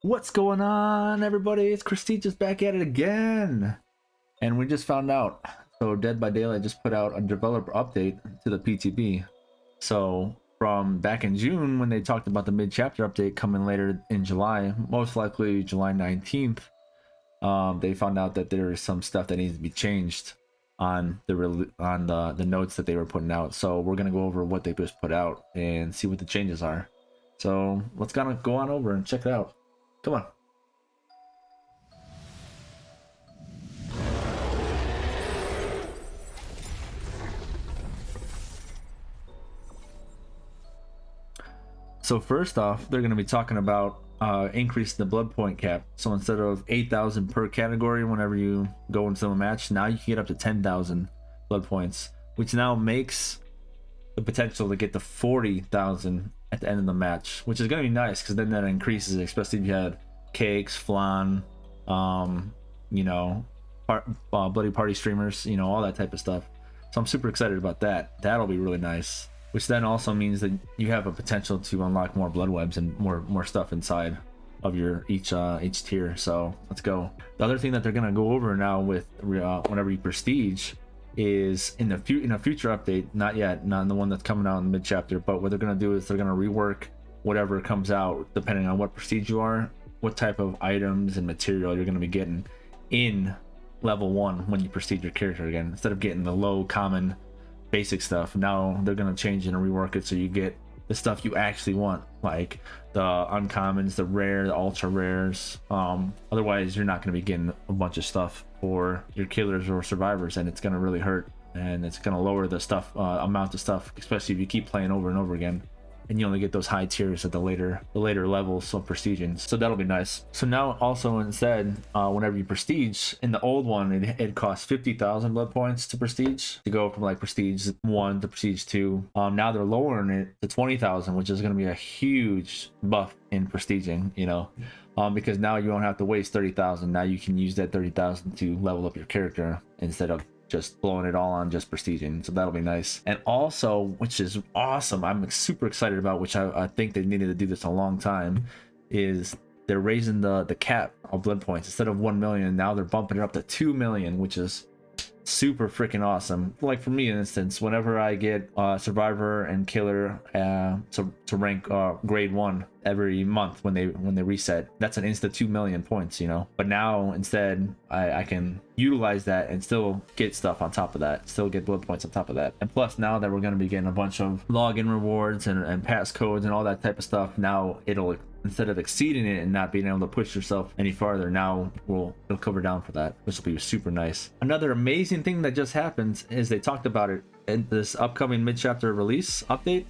What's going on, everybody? It's Prestige just back at it again. And we just found out. So Dead by Daylight just put out a developer update to the PTB. So from back in June, when they talked about the mid-chapter update coming later in July, most likely July 19th, they found out that there is some stuff that needs to be changed on the notes that they were putting out. So we're gonna go over what they just put out and see what the changes are. So let's kind of go on over and check it out. Come on. So first off, they're going to be talking about increasing the blood point cap. So instead of 8,000 per category whenever you go into a match, now you can get up to 10,000 blood points, which now makes the potential to get to 40,000 at the end of the match, which is going to be nice because then that increases, especially if you had cakes, flan, you know, bloody party streamers, you know, all that type of stuff. So I'm super excited about that. That'll be really nice, which then also means that you have a potential to unlock more blood webs and more stuff inside of your each tier. So let's go. The other thing that they're gonna go over now with whenever you prestige is in a future update, not yet, not in the one that's coming out in the mid chapter, but what they're gonna do is they're gonna rework whatever comes out depending on what prestige you are, what type of items and material you're gonna be getting in level 1 when you prestige your character again. Instead of getting the low common basic stuff, now they're gonna change and rework it so you get the stuff you actually want, like the uncommons, the rare, the ultra rares. Otherwise you're not gonna be getting a bunch of stuff for your killers or survivors, and it's gonna really hurt, and it's gonna lower the stuff amount of stuff, especially if you keep playing over and over again and you only get those high tiers at the later levels of prestiging. So that'll be nice. So now also instead, whenever you prestige, in the old one it costs 50,000 blood points to prestige, to go from like prestige 1 to prestige 2. Now they're lowering it to 20,000, which is going to be a huge buff in prestiging, you know, because now you don't have to waste 30,000. Now you can use that 30,000 to level up your character instead of just blowing it all on just prestiging. So that'll be nice. And also, which is awesome, I'm super excited about, which I think they needed to do this a long time, is they're raising the cap of blood points. Instead of 1 million, now they're bumping it up to 2 million, which is super freaking awesome. Like for me, in instance, whenever I get survivor and killer to rank grade 1 every month when they reset, that's an insta 2 million points, you know. But now instead I can utilize that and still get stuff on top of that, still get blood points on top of that. And plus, now that we're going to be getting a bunch of login rewards and passcodes and all that type of stuff, now it'll, instead of exceeding it and not being able to push yourself any farther, now it'll cover down for that, which will be super nice. Another amazing thing that just happened is they talked about it in this upcoming mid-chapter release update.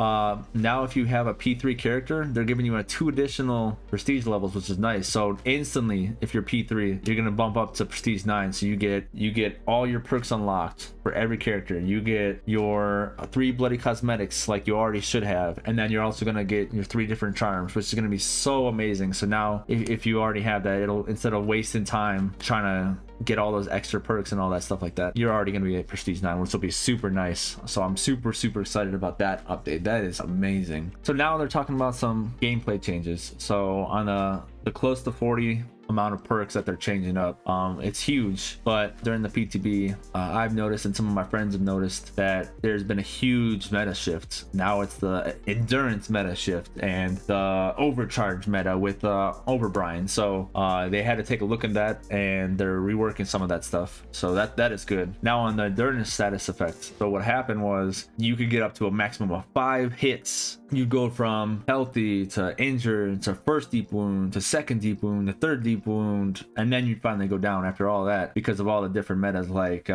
Now if you have a P3 character, they're giving you 2 additional prestige levels, which is nice. So instantly, if you're P3, you're gonna bump up to prestige 9. So you get all your perks unlocked for every character. You get your 3 bloody cosmetics like you already should have, and then you're also gonna get your 3 different charms, which is gonna be so amazing. So now if you already have that, it'll, instead of wasting time trying to get all those extra perks and all that stuff like that, you're already going to be at prestige 9, which will be super nice. So I'm super excited about that update. That is amazing. So now they're talking about some gameplay changes. So on the close to 40 amount of perks that they're changing up, it's huge. But during the PTB, I've noticed, and some of my friends have noticed, that there's been a huge meta shift. Now it's the endurance meta shift and the overcharge meta with Overbrian. So they had to take a look at that, and they're reworking some of that stuff. So that is good. Now on the endurance status effect, so what happened was you could get up to a maximum of 5 hits. You go from healthy to injured to first deep wound to second deep wound to third deep wound, and then you finally go down after all that because of all the different metas like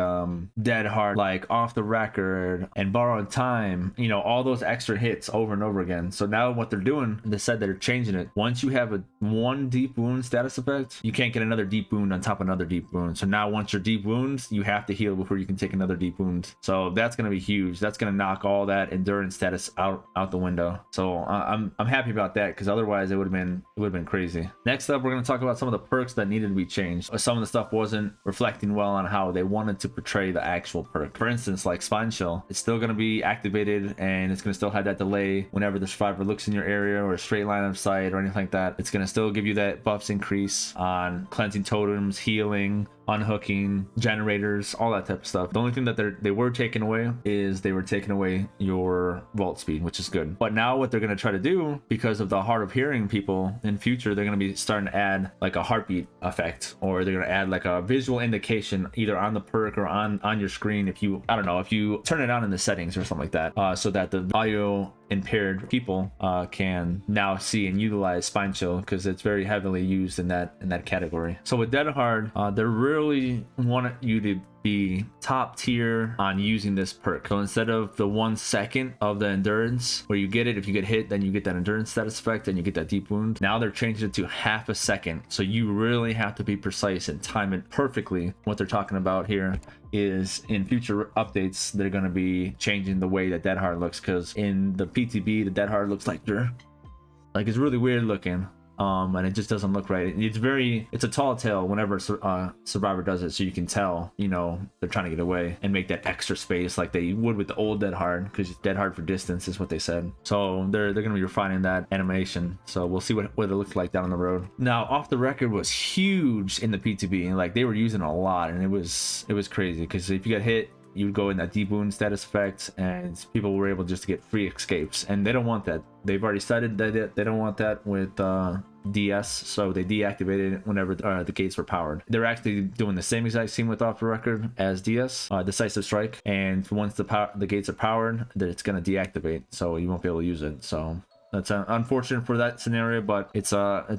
dead hard, like off the record, and borrowed time, you know, all those extra hits over and over again. So now what they're doing, they said they're changing it. Once you have a 1 deep wound status effect, you can't get another deep wound on top of another deep wound. So now once you're deep wounds, you have to heal before you can take another deep wound. So that's going to be huge. That's going to knock all that endurance status out the window. So I'm happy about that, because otherwise it would have been crazy. Next up, we're going to talk about some some of the perks that needed to be changed. Some of the stuff wasn't reflecting well on how they wanted to portray the actual perk. For instance, like Spine Chill, it's still going to be activated and it's going to still have that delay whenever the survivor looks in your area or a straight line of sight or anything like that. It's going to still give you that buffs increase on cleansing totems, healing, unhooking, generators, all that type of stuff. The only thing that they were taking away is they were taking away your vault speed, which is good. But now what they're going to try to do, because of the hard of hearing people in future, they're going to be starting to add like a heartbeat effect, or they're going to add like a visual indication either on the perk or on your screen. If you, I don't know, if you turn it on in the settings or something like that, so that the audio impaired people can now see and utilize Spine Chill, because it's very heavily used in that category. So with Dead Hard, they really want you to be top tier on using this perk. So instead of the 1 second of the endurance where you get it, if you get hit, then you get that endurance status effect and you get that deep wound, now they're changing it to half a second. So you really have to be precise and time it perfectly. What they're talking about here is in future updates, they're going to be changing the way that Dead Hard looks, because in the PTB, the Dead Hard looks like it's really weird looking. And it just doesn't look right. It's a tall tale whenever Survivor does it, so you can tell, you know, they're trying to get away and make that extra space like they would with the old Dead Hard, because Dead Hard for distance is what they said. So they're going to be refining that animation. So we'll see what it looks like down the road. Now, Off the Record was huge in the PTB, and like they were using it a lot, and it was crazy, because if you get hit, you would go in that deep wound status effect, and people were able just to get free escapes, and they don't want that. They've already started that they don't want that with DS, so they deactivated it whenever the gates were powered. They're actually doing the same exact scene with Off the Record as DS, Decisive Strike, and once the gates are powered, then it's going to deactivate, so you won't be able to use it. So that's unfortunate for that scenario, but it's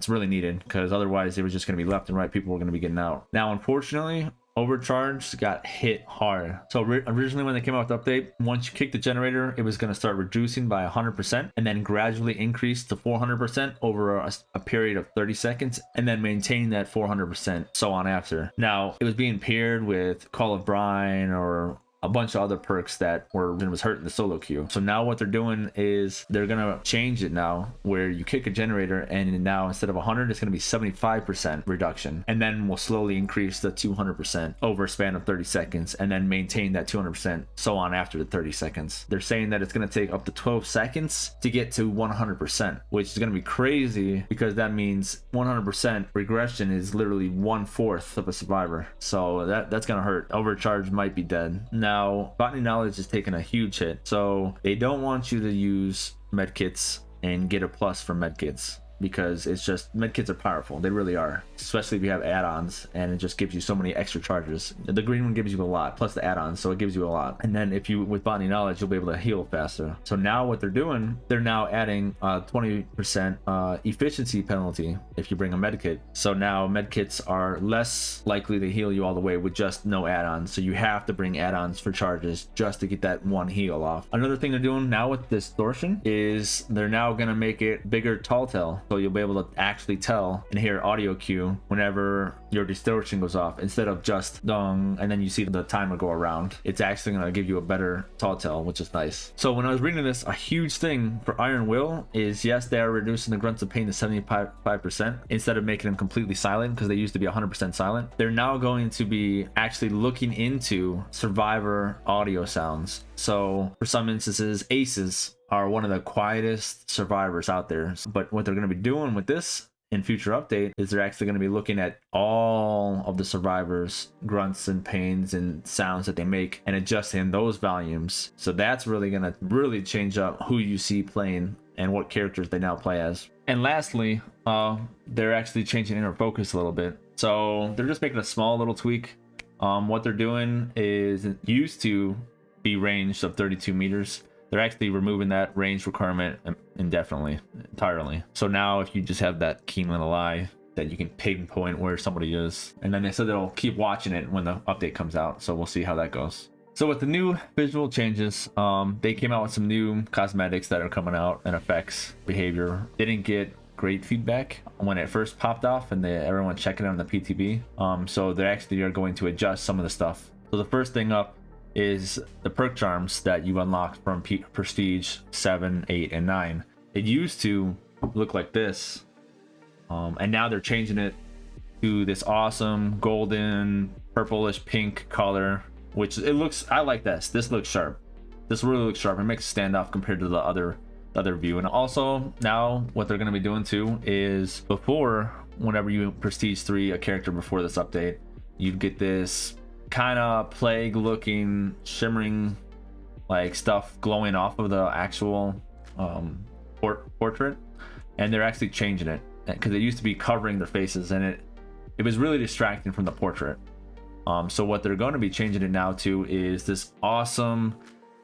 really needed, because otherwise it was just going to be left and right. People were going to be getting out. Now, unfortunately, Overcharged got hit hard. So originally when they came out with the update, once you kick the generator, it was going to start reducing by 100% and then gradually increase to 400% over a period of 30 seconds, and then maintain that 400% so on after. Now, it was being paired with Call of Brine or a bunch of other perks that was hurting the solo queue. So now what they're doing is they're gonna change it now, where you kick a generator and now instead of 100, it's gonna be 75% reduction, and then we'll slowly increase the 200% over a span of 30 seconds, and then maintain that 200% so on after the 30 seconds. They're saying that it's gonna take up to 12 seconds to get to 100%, which is gonna be crazy, because that means 100% regression is literally 1/4 of a survivor. So that's gonna hurt. Overcharge might be dead. Now, Botany Knowledge is taking a huge hit, so they don't want you to use medkits and get a plus from medkits, because it's just, medkits are powerful. They really are, especially if you have add-ons, and it just gives you so many extra charges. The green one gives you a lot, plus the add-ons, so it gives you a lot. And then if you, with Botany Knowledge, you'll be able to heal faster. So now what they're doing, they're now adding 20% efficiency penalty if you bring a medkit. So now medkits are less likely to heal you all the way with just no add-ons. So you have to bring add-ons for charges just to get that one heal off. Another thing they're doing now with Distortion is they're now going to make it bigger tall tale. So you'll be able to actually tell and hear audio cue whenever your distortion goes off, instead of just dong and then you see the timer go around. It's actually going to give you a better tall tale, which is nice. So when I was reading this, a huge thing for Iron Will is, yes, they are reducing the grunts of pain to 75% instead of making them completely silent, because they used to be 100% silent. They're now going to be actually looking into survivor audio sounds. So for some instances, aces are one of the quietest survivors out there. But what they're going to be doing with this in future update is they're actually going to be looking at all of the survivors' grunts and pains and sounds that they make and adjusting those volumes. So that's really going to really change up who you see playing and what characters they now play as. And lastly, they're actually changing inner focus a little bit. So they're just making a small little tweak. What they're doing is, it used to be ranged of 32 meters. They're actually removing that range requirement entirely. So now if you just have that keen little eye, that you can pinpoint where somebody is. And then they said they'll keep watching it when the update comes out. So we'll see how that goes. So with the new visual changes, they came out with some new cosmetics that are coming out and affects behavior. They didn't get great feedback when it first popped off and everyone checking it on the PTB. So they actually are going to adjust some of the stuff. So the first thing up is the perk charms that you unlocked from Prestige 7, 8, and 9. It used to look like this, and now they're changing it to this awesome golden purplish pink color, which it looks, I like this looks sharp. This really looks sharp. It makes it stand off compared to the other view. And also now what they're going to be doing too is, before, whenever you prestige 3 a character before this update, you'd get this kind of plague looking shimmering like stuff glowing off of the actual portrait, and they're actually changing it because it used to be covering their faces, and it was really distracting from the portrait. So what they're going to be changing it now to is this awesome,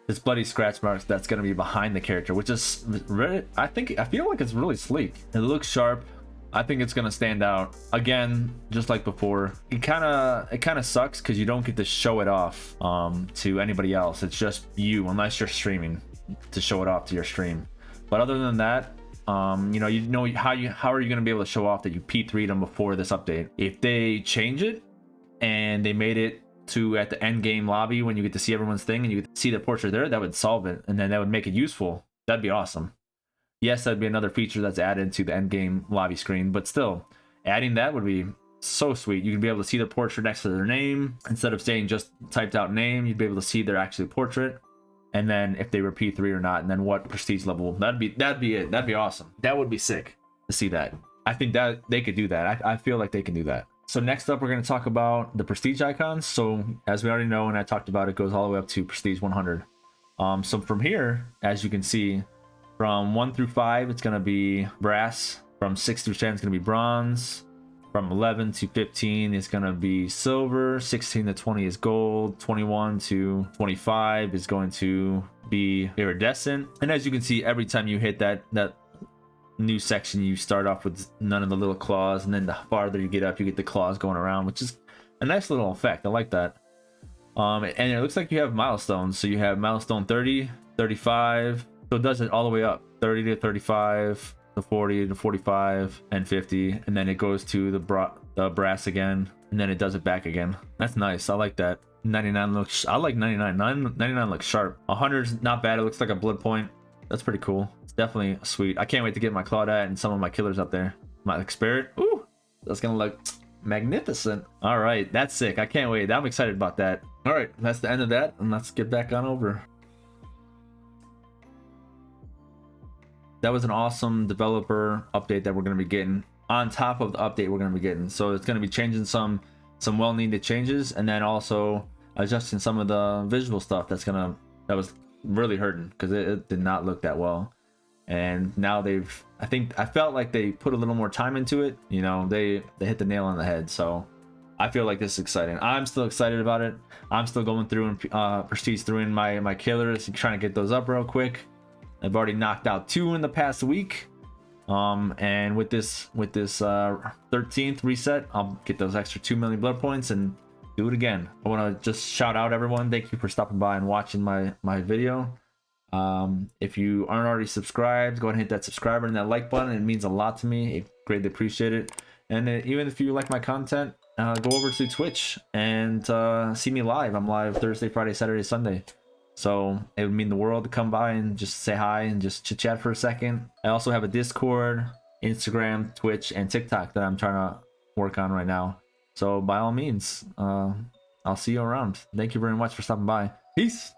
this bloody scratch marks that's going to be behind the character, which is really, I feel like it's really sleek. It looks sharp. I think it's going to stand out. Again, just like before, it kind of sucks because you don't get to show it off to anybody else. It's just you, unless you're streaming, to show it off to your stream. But other than that, you know how are you going to be able to show off that you P3'd them before this update? If they change it and they made it to at the end game lobby when you get to see everyone's thing and you get to see the portrait there, that would solve it, and then that would make it useful. That'd be awesome. Yes, that'd be another feature that's added to the end game lobby screen, but still, adding that would be so sweet. You could be able to see the portrait next to their name instead of saying just typed out name. You'd be able to see their actual portrait, and then if they were P3 or not, and then what prestige level. That'd be it. That'd be awesome. That would be sick to see that. I think that they could do that. I feel like they can do that. So next up, we're going to talk about the prestige icons. So as we already know, and I talked about, it goes all the way up to prestige 100. So from here, as you can see, from 1 through 5, it's going to be brass. From 6 through 10, it's going to be bronze. From 11 to 15 is going to be silver. 16 to 20 is gold. 21 to 25 is going to be iridescent. And as you can see, every time you hit that new section, you start off with none of the little claws, and then the farther you get up, you get the claws going around, which is a nice little effect. I like that. And it looks like you have milestones. So you have milestone 30, 35. So it does it all the way up, 30 to 35 to 40 to 45 and 50, and then it goes to the brass again, and then it does it back again. That's nice. I like that. 99 looks, I like 99. 99 looks sharp. 100's not bad. It looks like a blood point. That's pretty cool. It's definitely sweet. I can't wait to get my Claudette and some of my killers up there. My Spirit. Ooh, that's gonna look magnificent. All right, that's sick. I can't wait. I'm excited about that. All right, that's the end of that, and let's get back on over. That was an awesome developer update that we're going to be getting on top of the update we're going to be getting. So it's going to be changing some well-needed changes, and then also adjusting some of the visual stuff that was really hurting because it did not look that well. And now I felt like they put a little more time into it. You know, they hit the nail on the head. So I feel like this is exciting. I'm still excited about it. I'm still going through and prestige through in my killers and trying to get those up real quick. I've already knocked out 2 in the past week, and with this 13th reset, I'll get those extra 2 million blood points and do it again. I want to just shout out everyone. Thank you for stopping by and watching my video. If you aren't already subscribed, go ahead and hit that subscribe and that like button. It means a lot to me. I greatly appreciate it. And even if you like my content, go over to Twitch and see me live. I'm live Thursday, Friday, Saturday, Sunday. So it would mean the world to come by and just say hi and just chit chat for a second. I also have a Discord, Instagram, Twitch, and TikTok that I'm trying to work on right now. So by all means, I'll see you around. Thank you very much for stopping by. Peace.